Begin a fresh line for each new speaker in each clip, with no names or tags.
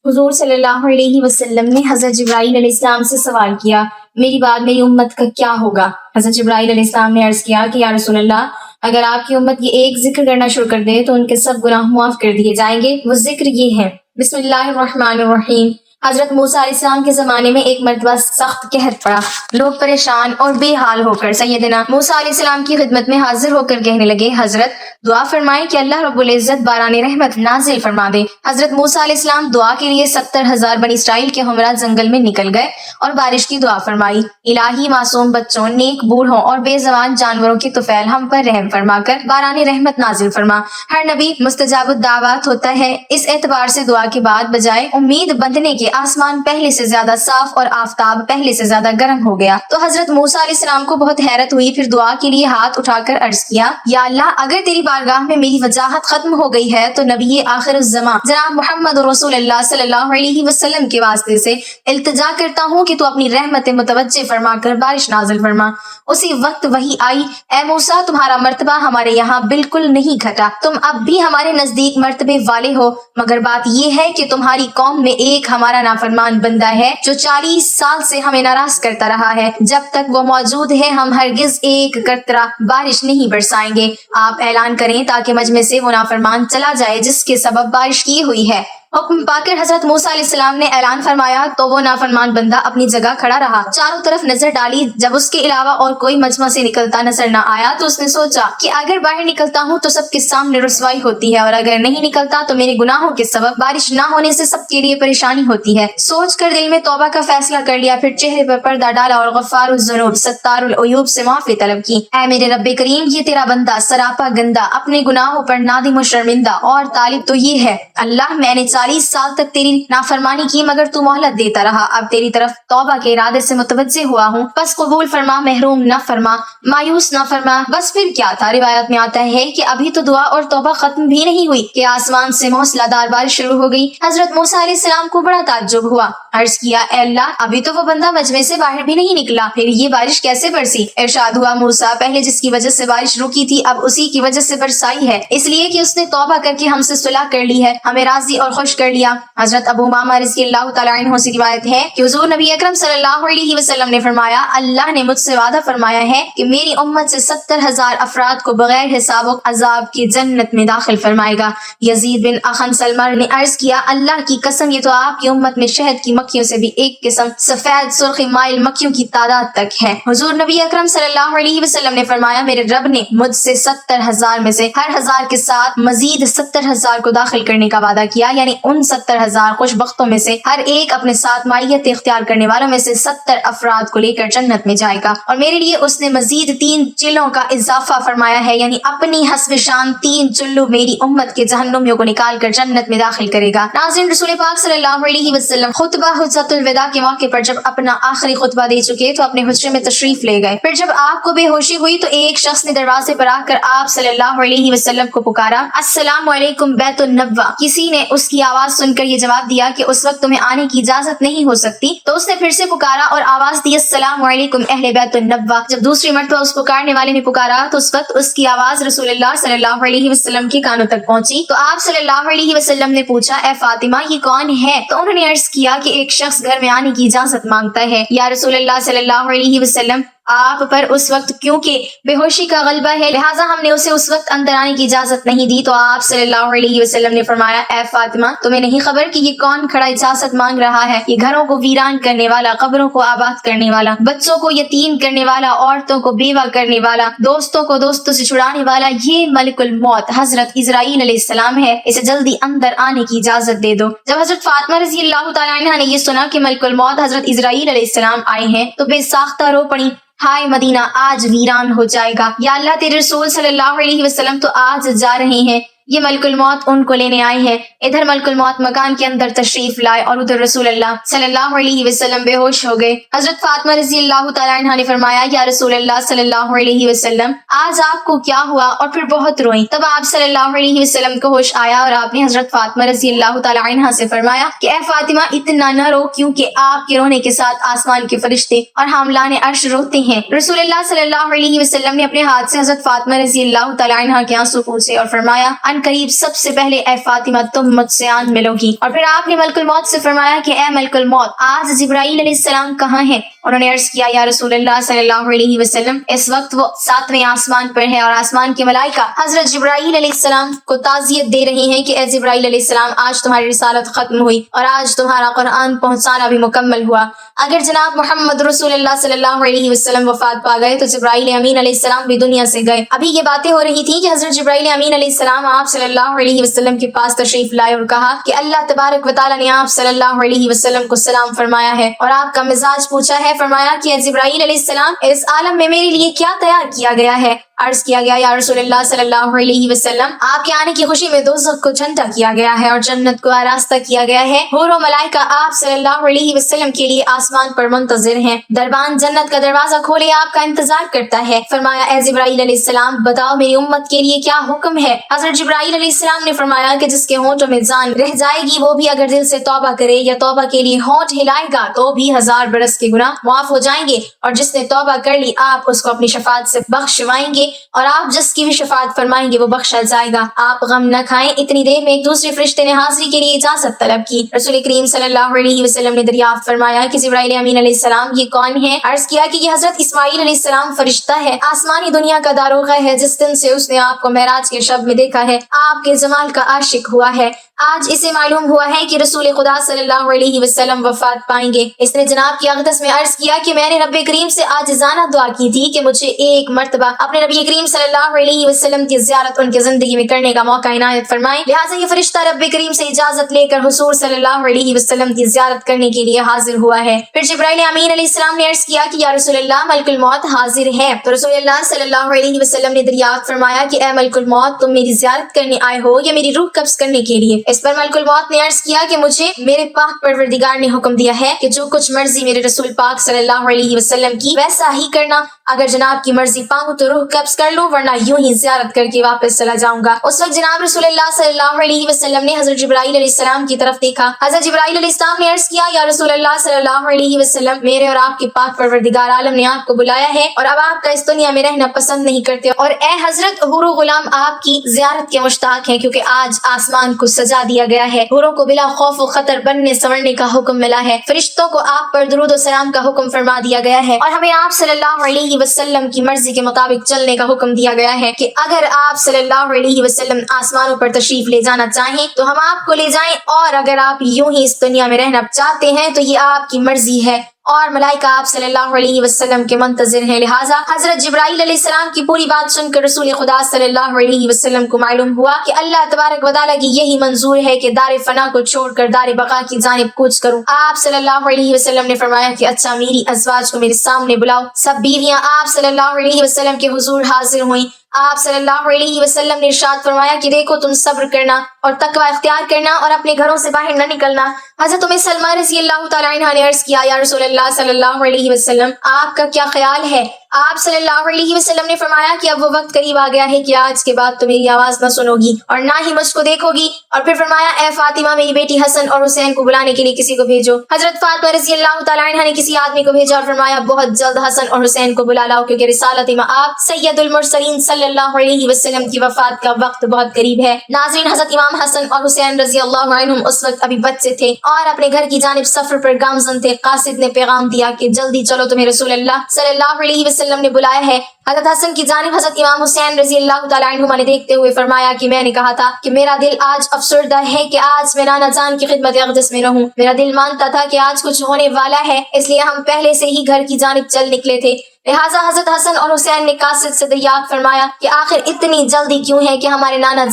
حضور صلی اللہ علیہ وسلم نے حضرت جبرائیل علیہ السلام سے سوال کیا، میری بعد میری امت کا کیا ہوگا؟ حضرت جبرائیل علیہ السلام نے عرض کیا کہ یا رسول اللہ، اگر آپ کی امت یہ ایک ذکر کرنا شروع کر دے تو ان کے سب گناہ معاف کر دیے جائیں گے۔ وہ ذکر یہ ہے، بسم اللہ الرحمن الرحیم۔ حضرت موسیٰ علیہ السلام کے زمانے میں ایک مرتبہ سخت قحط پڑا، لوگ پریشان اور بے حال ہو کر سیدنا موسیٰ علیہ السلام کی خدمت میں حاضر ہو کر کہنے لگے، حضرت دعا فرمائیں کہ اللہ رب العزت باران رحمت نازل فرما دے۔ حضرت موسیٰ علیہ السلام دعا کے لیے 70,000 بنی اسرائیل کے ہمراہ جنگل میں نکل گئے اور بارش کی دعا فرمائی، الہی معصوم بچوں، نیک بوڑھوں اور بے زبان جانوروں کی طفیل ہم پر رحم فرما کر باران رحمت نازل فرما۔ ہر نبی مستجاب الدعوات ہوتا ہے، اس اعتبار سے دعا کے بعد بجائے امید بندھنے کے آسمان پہلے سے زیادہ صاف اور آفتاب پہلے سے زیادہ گرم ہو گیا۔ تو حضرت موسیٰ علیہ السلام کو بہت حیرت ہوئی، پھر دعا کے لیے ہاتھ اٹھا کر عرض کیا، یا اللہ، اگر تیری بارگاہ میں میری وجاہت ختم ہو گئی ہے تو نبی آخر الزمان جناب محمد رسول اللہ صلی اللہ علیہ وسلم کے واسطے سے التجا کرتا ہوں کہ تو اپنی رحمت متوجہ فرما کر بارش نازل فرما۔ اسی وقت وحی آئی، اے موسیٰ، تمہارا مرتبہ ہمارے یہاں بالکل نہیں گھٹا، تم اب بھی ہمارے نزدیک مرتبے والے ہو، مگر بات یہ ہے کہ تمہاری قوم میں ایک ہمارا نافرمان بندہ ہے جو 40 سال سے ہمیں ناراض کرتا رہا ہے، جب تک وہ موجود ہے ہم ہرگز ایک قطرہ بارش نہیں برسائیں گے۔ آپ اعلان کریں تاکہ مجمع سے وہ نافرمان چلا جائے جس کے سبب بارش کی ہوئی ہے۔ حکم پا کر حضرت موسیٰ علیہ السلام نے اعلان فرمایا تو وہ نافرمان بندہ اپنی جگہ کھڑا رہا، چاروں طرف نظر ڈالی، جب اس کے علاوہ اور کوئی مجمع سے نکلتا نظر نہ آیا تو اس نے سوچا کہ اگر باہر نکلتا ہوں تو سب کے سامنے رسوائی ہوتی ہے، اور اگر نہیں نکلتا تو میرے گناہوں کے سبب بارش نہ ہونے سے سب کے لیے پریشانی ہوتی ہے۔ سوچ کر دل میں توبہ کا فیصلہ کر لیا، پھر چہرے پر پردہ ڈالا اور غفار الذنوب ستار العیوب سے معافی طلب کی۔ اے میرے رب کریم، یہ تیرا بندہ سراپا گندا، اپنے گناہوں پر نادم و شرمندہ اور طالب تو یہ ہے، اللہ میں نے 40 سال تک تیری نافرمانی کی مگر تو مہلت دیتا رہا، اب تیری طرف توبہ کے ارادے سے متوجہ ہوا ہوں، بس قبول فرما، محروم نہ فرما، مایوس نہ فرما۔ بس پھر کیا تھا؟ روایت میں آتا ہے کہ ابھی تو دعا اور توبہ ختم بھی نہیں ہوئی کہ آسمان سے موسلا دار بارش شروع ہو گئی۔ حضرت موسیٰ علیہ السلام کو بڑا تعجب ہوا، عرض کیا، اے اللہ، ابھی تو وہ بندہ مجمع سے باہر بھی نہیں نکلا، پھر یہ بارش کیسے برسی؟ ارشاد ہوا، موسیٰ، پہلے جس کی وجہ سے بارش رکی تھی اب اسی کی وجہ سے برسائی ہے، اس لیے کہ اس نے توبہ کر کے ہم سے صلح کر لی ہے، ہمیں راضی اور خوش کر لیا۔ حضرت ابو امامہ رضی اللہ تعالیٰ عنہ سے روایت ہے کہ حضور نبی اکرم صلی اللہ علیہ وسلم نے فرمایا، اللہ نے مجھ سے وعدہ فرمایا ہے کہ میری امت سے 70,000 افراد کو بغیر حساب و عذاب کی جنت میں داخل فرمائے گا۔ یزید بن اخن سلمہ نے عرض کیا، اللہ کی قسم، یہ تو آپ کی امت میں شہد کی مکھیوں سے بھی ایک قسم سفید سرخ مائل مکھیوں کی تعداد تک ہے۔ حضور نبی اکرم صلی اللہ علیہ وسلم نے فرمایا، میرے رب نے مجھ سے 70,000 میں سے ہر 1000 کے ساتھ مزید 70,000 کو داخل کرنے کا وعدہ کیا، یعنی ان 70,000 خوش بختوں میں سے ہر ایک اپنے ساتھ مائیت اختیار کرنے والوں میں سے 70 افراد کو لے کر جنت میں جائے گا، اور میرے لیے اس نے مزید 3 چلوں کا اضافہ فرمایا ہے، یعنی اپنی حسب شان 3 چلو میری امت کے جہنمیوں کو نکال کر جنت میں داخل کرے گا۔ ناظرین، رسول پاک صلی اللہ علیہ وسلم خطبہ حجۃ الوداع کے موقع پر جب اپنا آخری خطبہ دے چکے تو اپنے حجرے میں تشریف لے گئے، پھر جب آپ کو بے ہوشی ہوئی تو ایک شخص نے دروازے پر آ کر آپ صلی اللہ علیہ وسلم کو پکارا، السلام علیکم بیت النبوہ۔ کسی نے اس کی آواز سن کر یہ جواب دیا کہ اس وقت تمہیں آنے کی اجازت نہیں ہو سکتی، تو اس نے پھر سے پکارا اور آواز دی، السلام علیکم اہل بیت النبوہ۔ جب دوسری مرتبہ اس پکارنے والے نے پکارا تو اس وقت اس کی آواز رسول اللہ صلی اللہ علیہ وسلم کے کانوں تک پہنچی، تو آپ صلی اللہ علیہ وسلم نے پوچھا، اے فاطمہ، یہ کون ہے؟ تو انہوں نے عرض کیا کہ ایک شخص گھر میں آنے کی اجازت مانگتا ہے۔ یا رسول اللہ صلی اللہ علیہ وسلم، آپ پر اس وقت کیونکہ بے ہوشی کا غلبہ ہے لہٰذا ہم نے اسے اس وقت اندر آنے کی اجازت نہیں دی، تو آپ صلی اللہ علیہ وسلم نے فرمایا، اے فاطمہ، تمہیں نہیں خبر کہ یہ کون کھڑا اجازت مانگ رہا ہے؟ یہ گھروں کو ویران کرنے والا، قبروں کو آباد کرنے والا، بچوں کو یتیم کرنے والا، عورتوں کو بیوہ کرنے والا، دوستوں کو دوستوں سے چھڑانے والا، یہ ملک الموت حضرت اسرائیل علیہ السلام ہے، اسے جلدی اندر آنے کی اجازت دے دو۔ جب حضرت فاطمہ رضی اللہ تعالیٰ عنہ نے یہ سنا کہ ملک الموت حضرت اسرائیل علیہ السلام آئے ہیں تو بے ساختہ رو پڑی، ہائے مدینہ آج ویران ہو جائے گا، یا اللہ تیرے رسول صلی اللہ علیہ وسلم تو آج جا رہے ہیں، یہ ملک الموت ان کو لینے آئے ہیں۔ ادھر ملک الموت مکان کے اندر تشریف لائے اور ادھر رسول اللہ صلی اللہ علیہ وسلم بے ہوش ہو گئے۔ حضرت فاطمہ رضی اللہ تعالیٰ عنہ نے فرمایا، یا رسول اللہ صلی اللہ علیہ وسلم، آج آپ کو کیا ہوا؟ اور پھر بہت روئیں۔ تب آپ صلی اللہ علیہ وسلم کو ہوش آیا اور آپ نے حضرت فاطمہ رضی اللہ تعالیٰ عنہ سے فرمایا کہ اے فاطمہ، اتنا نہ رو، کیونکہ آپ کے رونے کے ساتھ آسمان کے فرشتے اور حاملان عرش روتے ہیں۔ رسول اللہ صلی اللہ علیہ وسلم نے اپنے ہاتھ سے حضرت فاطمہ رضی اللہ تعالیٰ عنہ کے آنسو پوچھے اور فرمایا، عن قریب سب سے پہلے اے فاطمہ تم مجھ سے آن ملو گی۔ اور پھر آپ نے ملک الموت سے فرمایا کہ اے ملک الموت آج جبرائیل علیہ السلام کہاں ہیں؟ انہوں نے عرض کیا یا رسول اللہ صلی اللہ علیہ وسلم اس وقت وہ 7ویں آسمان پر ہے اور آسمان کے ملائکہ حضرت جبرائیل علیہ السلام کو تعزیت دے رہے ہیں کہ اے جبرائیل علیہ السلام آج تمہاری رسالت ختم ہوئی اور آج تمہارا قرآن پہنچانا بھی مکمل ہوا۔ اگر جناب محمد رسول اللہ صلی اللہ علیہ وسلم وفات پا گئے تو جبرائیل امین علیہ السلام بھی دنیا سے گئے۔ ابھی یہ باتیں ہو رہی تھیں کہ حضرت جبرائیل امین علیہ السلام آپ صلی اللہ علیہ وسلم کے پاس تشریف لائے اور کہا کہ اللہ تبارک و تعالیٰ نے آپ صلی اللہ علیہ وسلم کو سلام فرمایا ہے اور آپ کا مزاج پوچھا ہے۔ فرمایا کہ اے جبرائیل علیہ السلام اس عالم میں میرے لیے کیا تیار کیا گیا ہے؟ عرض کیا گیا یا رسول اللہ صلی اللہ علیہ وسلم آپ کے آنے کی خوشی میں دوزخ کو ٹھنڈا کیا گیا ہے اور جنت کو آراستہ کیا گیا ہے۔ حور و ملائکہ آپ صلی اللہ علیہ وسلم کے لیے آسمان پر منتظر ہیں۔ دربان جنت کا دروازہ کھولے آپ کا انتظار کرتا ہے۔ فرمایا اے جبرائیل علیہ السلام بتاؤ میری امت کے لیے کیا حکم ہے؟ حضرت جبرائیل علیہ السلام نے فرمایا کہ جس کے ہونٹوں میں جان رہ جائے گی وہ بھی اگر دل سے توبہ کرے یا توبہ کے لیے ہونٹ ہلائے گا تو بھی 1000 برس کے گناہ معاف ہو جائیں گے، اور جس نے توبہ کر لی آپ اس کو اپنی شفاعت سے بخشوائیں گے اور آپ جس کی بھی شفاعت فرمائیں گے وہ بخشا جائے گا۔ آپ غم نہ کھائیں۔ اتنی دیر میں ایک دوسرے فرشتے نے حاضری کے لیے اجازت طلب کی۔ رسول کریم صلی اللہ علیہ وسلم نے دریافت فرمایا کہ جبرائیل امین علیہ السلام یہ کون ہے؟ عرض کیا کہ یہ حضرت اسماعیل علیہ السلام فرشتہ ہے، آسمانی دنیا کا داروغہ ہے، جس دن سے اس نے آپ کو معراج کے شب میں دیکھا ہے آپ کے جمال کا عاشق ہوا ہے۔ آج اسے معلوم ہوا ہے کہ رسول خدا صلی اللہ علیہ وسلم وفات پائیں گے۔ اس نے جناب کی اقدس میں عرض کیا کہ میں نے رب کریم سے عاجزانہ دعا کی تھی کہ مجھے ایک مرتبہ اپنے نبی کریم صلی اللہ علیہ وسلم کی زیارت ان کی زندگی میں کرنے کا موقع عنایت فرمائیں، لہٰذا یہ فرشتہ رب کریم سے اجازت لے کر حضور صلی اللہ علیہ وسلم کی زیارت کرنے کے لیے حاضر ہوا ہے۔ پھر جبرائیل امین علیہ السلام نے عرض کیا کہ یا رسول اللہ ملک الموت حاضر ہے، تو رسول اللہ صلی اللہ علیہ وسلم نے دریافت فرمایا کہ اے ملک الموت تم میری زیارت کرنے آئے ہو یا میری روح قبض کرنے کے لیے؟ اس پر ملک الموت نے عرض کیا کہ مجھے میرے پاک پروردگار نے حکم دیا ہے کہ جو کچھ مرضی میرے رسول پاک صلی اللہ علیہ وسلم کی ویسا ہی کرنا، اگر جناب کی مرضی پاؤں تو روح قبض کر لوں ورنہ یوں ہی زیارت کر کے واپس چلا جاؤں گا۔ اس وقت جناب رسول اللہ صلی اللہ علیہ وسلم نے حضرت جبرائیل علیہ السلام کی طرف دیکھا۔ حضرت جبرائیل علیہ السلام نے عرض کیا یا رسول اللہ صلی اللہ علیہ وسلم میرے اور آپ کے پاک پروردگار عالم نے آپ کو بلایا ہے اور اب آپ کا اس دنیا میں رہنا پسند نہیں کرتے، اور اے حضرت حور و غلام آپ کی زیارت کے مشتاق ہیں کیونکہ آج آسمان کو سجا دیا گیا ہے، حوروں کو بلا خوف و خطر بننے سنورنے کا حکم ملا ہے، فرشتوں کو آپ پر درود و سلام کا حکم فرما دیا گیا ہے، اور ہمیں آپ صلی اللہ علیہ وسلم کی مرضی کے مطابق چلنے کا حکم دیا گیا ہے کہ اگر آپ صلی اللہ علیہ وسلم آسمانوں پر تشریف لے جانا چاہیں تو ہم آپ کو لے جائیں، اور اگر آپ یوں ہی اس دنیا میں رہنا چاہتے ہیں تو یہ آپ کی مرضی ہے، اور ملائکہ آپ صلی اللہ علیہ وسلم کے منتظر ہیں۔ لہٰذا حضرت جبرائیل علیہ السلام کی پوری بات سن کر رسول خدا صلی اللہ علیہ وسلم کو معلوم ہوا کہ اللہ تبارک و تعالیٰ کی یہی منظور ہے کہ دار فنا کو چھوڑ کر دار بقا کی جانب کوچ کروں۔ آپ صلی اللہ علیہ وسلم نے فرمایا کہ اچھا میری ازواج کو میرے سامنے بلاؤ۔ سب بیویاں آپ صلی اللہ علیہ وسلم کے حضور حاضر ہوئیں۔ آپ صلی اللہ علیہ وسلم نے ارشاد فرمایا کہ دیکھو تم صبر کرنا اور تقوی اختیار کرنا اور اپنے گھروں سے باہر نہ نکلنا۔ حضرت ام سلمہ رضی اللہ تعالیٰ عنہا نے عرض کیا یا رسول اللہ صلی اللہ علیہ وسلم آپ کا کیا خیال ہے؟ آپ صلی اللہ علیہ وسلم نے فرمایا کہ اب وہ وقت قریب آ گیا ہے کہ آج کے بعد تو میری آواز نہ سنو گی اور نہ ہی مجھ کو دیکھو گی، اور پھر فرمایا اے فاطمہ میری بیٹی حسن اور حسین کو بلانے کے لیے کسی کو بھیجو۔ حضرت فاطمہ رضی اللہ تعالیٰ عنہا نے کسی آدمی کو بھیجا اور فرمایا بہت جلد حسن اور حسین کو بلا لاؤ کیونکہ رسالت آپ سید المرسلین صلی اللہ علیہ وسلم کی وفات کا وقت بہت قریب ہے۔ ناظرین حضرت امام حسن اور حسین رضی اللہ عنہم اس وقت ابھی بچے تھے اور اپنے گھر کی جانب سفر پر گامزن تھے۔ قاصد نے پیغام دیا کہ جلدی چلو تمہیں رسول اللہ صلی اللہ علیہ وسلم نے بلایا ہے۔ حضرت حسن کی جانب حضرت امام حسین رضی اللہ تعالیٰ عنہما نے دیکھتے ہوئے فرمایا کہ میں نے کہا تھا کہ میرا دل آج افسردہ ہے کہ آج میں نانا جان کی خدمت اقدس میں رہوں، میرا دل مانتا تھا کہ آج کچھ ہونے والا ہے، اس لیے ہم پہلے سے ہی گھر کی جانب چل نکلے تھے۔ لہٰذا حضرت حسن اور حسین نے قاصد سے دریافت فرمایا کہ آخر اتنی جلدی کیوں ہے کہ ہمارے نانا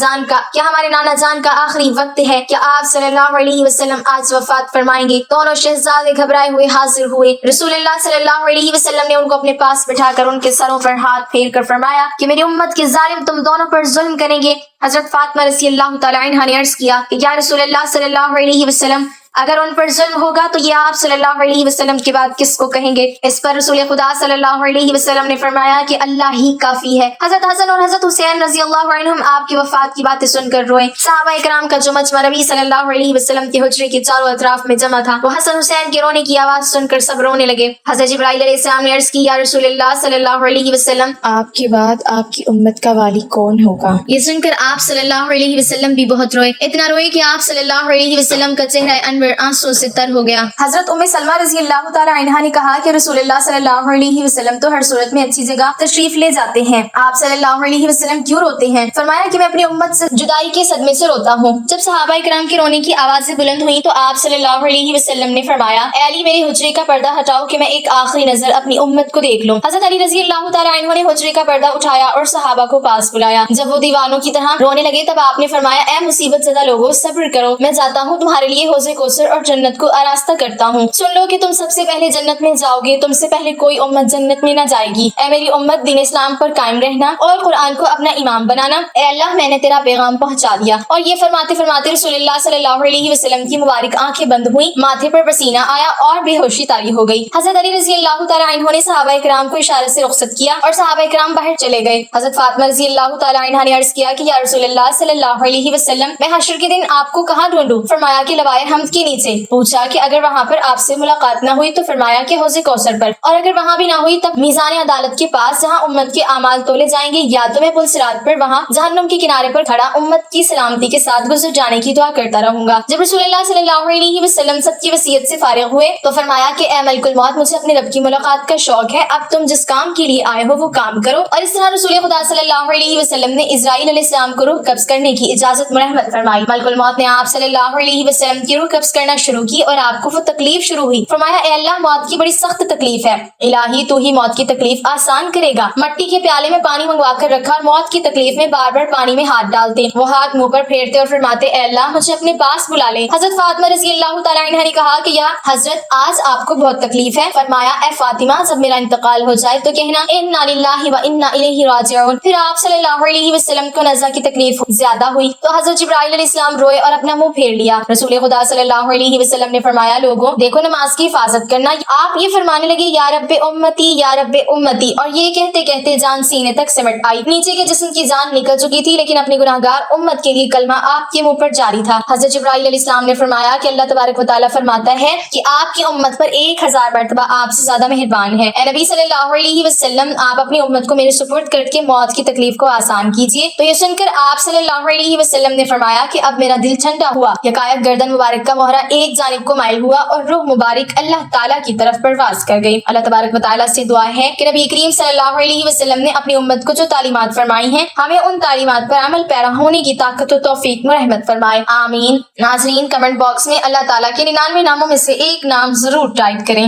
جان کا آخری وقت ہے، کہ آپ صلی اللہ علیہ وسلم آج وفات فرمائیں گے۔ دونوں شہزادے گھبرائے ہوئے حاضر ہوئے۔ رسول اللہ صلی اللہ علیہ وسلم نے ان کو اپنے پاس بٹھا کر ان کے سروں پر ہاتھ پھیر کر فرمایا کہ میری امت کے ظالم تم دونوں پر ظلم کریں گے۔ حضرت فاطمہ رضی اللہ تعالیٰ عنہا نے عرض کیا کہ یا رسول اللہ صلی اللہ علیہ وسلم اگر ان پر ظلم ہوگا تو یہ آپ صلی اللہ علیہ وسلم کے بعد کس کو کہیں گے؟ اس پر رسول خدا صلی اللہ علیہ وسلم نے فرمایا کہ اللہ ہی کافی ہے۔ حضرت حسن اور حضرت حسین رضی اللہ عنہم آپ کی وفات کی باتیں سن کر روئے۔ صحابہ اکرام کا جو مجمع نبی صلی اللہ علیہ وسلم کے حجرے کے چاروں اطراف میں جمع تھا، وہ حسن حسین کے رونے کی آواز سن کر سب رونے لگے۔ حضرت جبرائیل علیہ السلام نے عرض کی، یا رسول اللہ صلی اللہ علیہ وسلم، آپ کے بعد آپ کی امت کا والی کون ہوگا؟ یہ سن کر آپ صلی اللہ علیہ وسلم بھی بہت روئے، اتنا روئے کہ آپ صلی اللہ علیہ وسلم کا چہرہ انور آنسوں سے تر ہو گیا۔ حضرت ام سلمہ رضی اللہ تعالی عنہا نے کہا کہ رسول اللہ صلی اللہ علیہ وسلم تو ہر صورت میں اچھی جگہ تشریف لے جاتے ہیں، آپ صلی اللہ علیہ وسلم کیوں روتے ہیں؟ فرمایا کہ میں اپنی امت سے جدائی کے صدمے سے روتا ہوں۔ جب صحابہ اکرام کے رونے کی آوازیں بلند ہوئیں تو آپ صلی اللہ علیہ وسلم نے فرمایا، اے علی میرے حجرے کا پردہ ہٹاؤ کہ میں ایک آخری نظر اپنی امت کو دیکھ لوں۔ حضرت علی رضی اللہ تعالی عنہ نے حجرے کا پردہ اٹھایا اور صحابہ کو پاس بلایا۔ جب وہ دیوانوں کی طرح رونے لگے تب آپ نے فرمایا، اے مصیبت زدہ لوگوں، صبر کرو، میں جاتا ہوں تمہارے لیے حوض کوثر اور جنت کو آراستہ کرتا ہوں۔ سن لو کہ تم سب سے پہلے جنت میں جاؤ گے، تم سے پہلے کوئی امت جنت میں نہ جائے گی۔ اے میری امت، دین اسلام پر قائم رہنا اور قرآن کو اپنا امام بنانا۔ اے اللہ، میں نے تیرا پیغام پہنچا دیا۔ اور یہ فرماتے فرماتے رسول اللہ صلی اللہ علیہ وسلم کی مبارک آنکھیں بند ہوئیں، ماتھے پر پسینہ آیا اور بے ہوشی طاری ہو گئی۔ حضرت علی رضی اللہ تعالی عنہ نے صحابہ اکرام کو اشارے سے رخصت کیا اور صحابہ اکرام باہر چلے گئے۔ حضرت فاطمہ رضی اللہ تعالی عنہ نے عرض کیا کہ یا رسول اللہ صلی اللہ علیہ وسلم، میں حشر کے دن آپ کو کہاں ڈھونڈوں؟ فرمایا کہ لوائے حمد کے نیچے۔ پوچھا کہ اگر وہاں پر آپ سے ملاقات نہ ہوئی تو فرمایا کہ حوض کوثر پر، اور اگر وہاں بھی نہ ہوئی تب میزان عدالت کے پاس جہاں امت کے اعمال تولے جائیں گے، یا تو میں پل صراط پر وہاں جہنم کے کنارے پر کھڑا امت کی سلامتی کے ساتھ گزر جانے کی دعا کرتا رہوں گا۔ جب رسول اللہ صلی اللہ علیہ وسلم سب کی وصیت سے فارغ ہوئے تو فرمایا کہ اے ملک الموت، مجھے اپنے رب کی ملاقات کا شوق ہے، اب تم جس کام کے لیے آئے ہو وہ کام کرو۔ اور اس طرح رسول خدا صلی اللہ علیہ وسلم نے اسرائیل علیہ السلام کو روح قبض کرنے کی اجازت مرحمت فرمائی۔ ملک الموت نے آپ صلی اللہ علیہ وسلم کی روح قبض کرنا شروع کی اور آپ کو وہ تکلیف شروع ہوئی۔ فرمایا، اے اللہ، موت کی بڑی سخت تکلیف ہے، الہی تو ہی موت کی تکلیف آسان کرے گا۔ مٹی کے پیالے میں پانی منگوا کر رکھا اور موت کی تکلیف میں بار بار پانی میں ہاتھ ڈالتے، وہ ہاتھ منہ پر پھیرتے اور فرماتے، اے اللہ مجھے اپنے پاس بلا لے۔ حضرت فاطمہ رضی اللہ تعالی عنہ نے کہا کہ یا حضرت، آج آپ کو بہت تکلیف ہے۔ فرمایا، اے فاطمہ، جب میرا انتقال ہو جائے تو کہنا انا للہ و انا الیہ راجعون۔ پھر آپ صلی اللہ علیہ وسلم کو نزع کی تکلیف زیادہ ہوئی تو حضرت جبرائیل علیہ السلام روئے اور اپنا منہ پھیر لیا۔ رسول خدا صلی اللہ علیہ وسلم نے فرمایا، لوگوں دیکھو نماز کی حفاظت کرنا۔ آپ یہ فرمانے لگے، یا رب امتی یا رب امتی، اور یہ کہتے کہتے جان سینے تک سمٹ آئی۔ نیچے کے جسم کی جان نکل چکی تھی لیکن اپنے گناہگار امت کے لیے کلمہ آپ کے منہ پر جاری تھا۔ حضرت جبرائیل علیہ السلام نے فرمایا کہ اللہ تبارک و تعالیٰ فرماتا ہے کہ آپ کی امت پر 1000 مرتبہ آپ سے زیادہ مہربان ہے۔ اے نبی صلی اللہ علیہ وسلم، آپ اپنی امت کو میرے سپرد کر کے موت کی تکلیف کو آسان کیجیے۔ تو یہ سن کر آپ صلی اللہ علیہ وسلم نے فرمایا کہ اب میرا دل ٹھنڈا ہوا۔ یکایک گردن مبارک کا مہرہ ایک جانب کو مائل ہوا اور روح مبارک اللہ تعالیٰ کی طرف پرواز کر گئی۔ اللہ تبارک و تعالیٰ سے دعا ہے کہ نبی کریم صلی اللہ علیہ وسلم نے اپنی امت کو جو تعلیمات فرمائی ہیں، ہمیں ان تعلیمات پر عمل پیرا ہونے کی طاقت و توفیق مرحمت فرمائے، آمین۔ ناظرین، کمنٹ باکس میں اللہ تعالیٰ کے 99 ناموں میں سے ایک نام ضرور ٹائپ کریں۔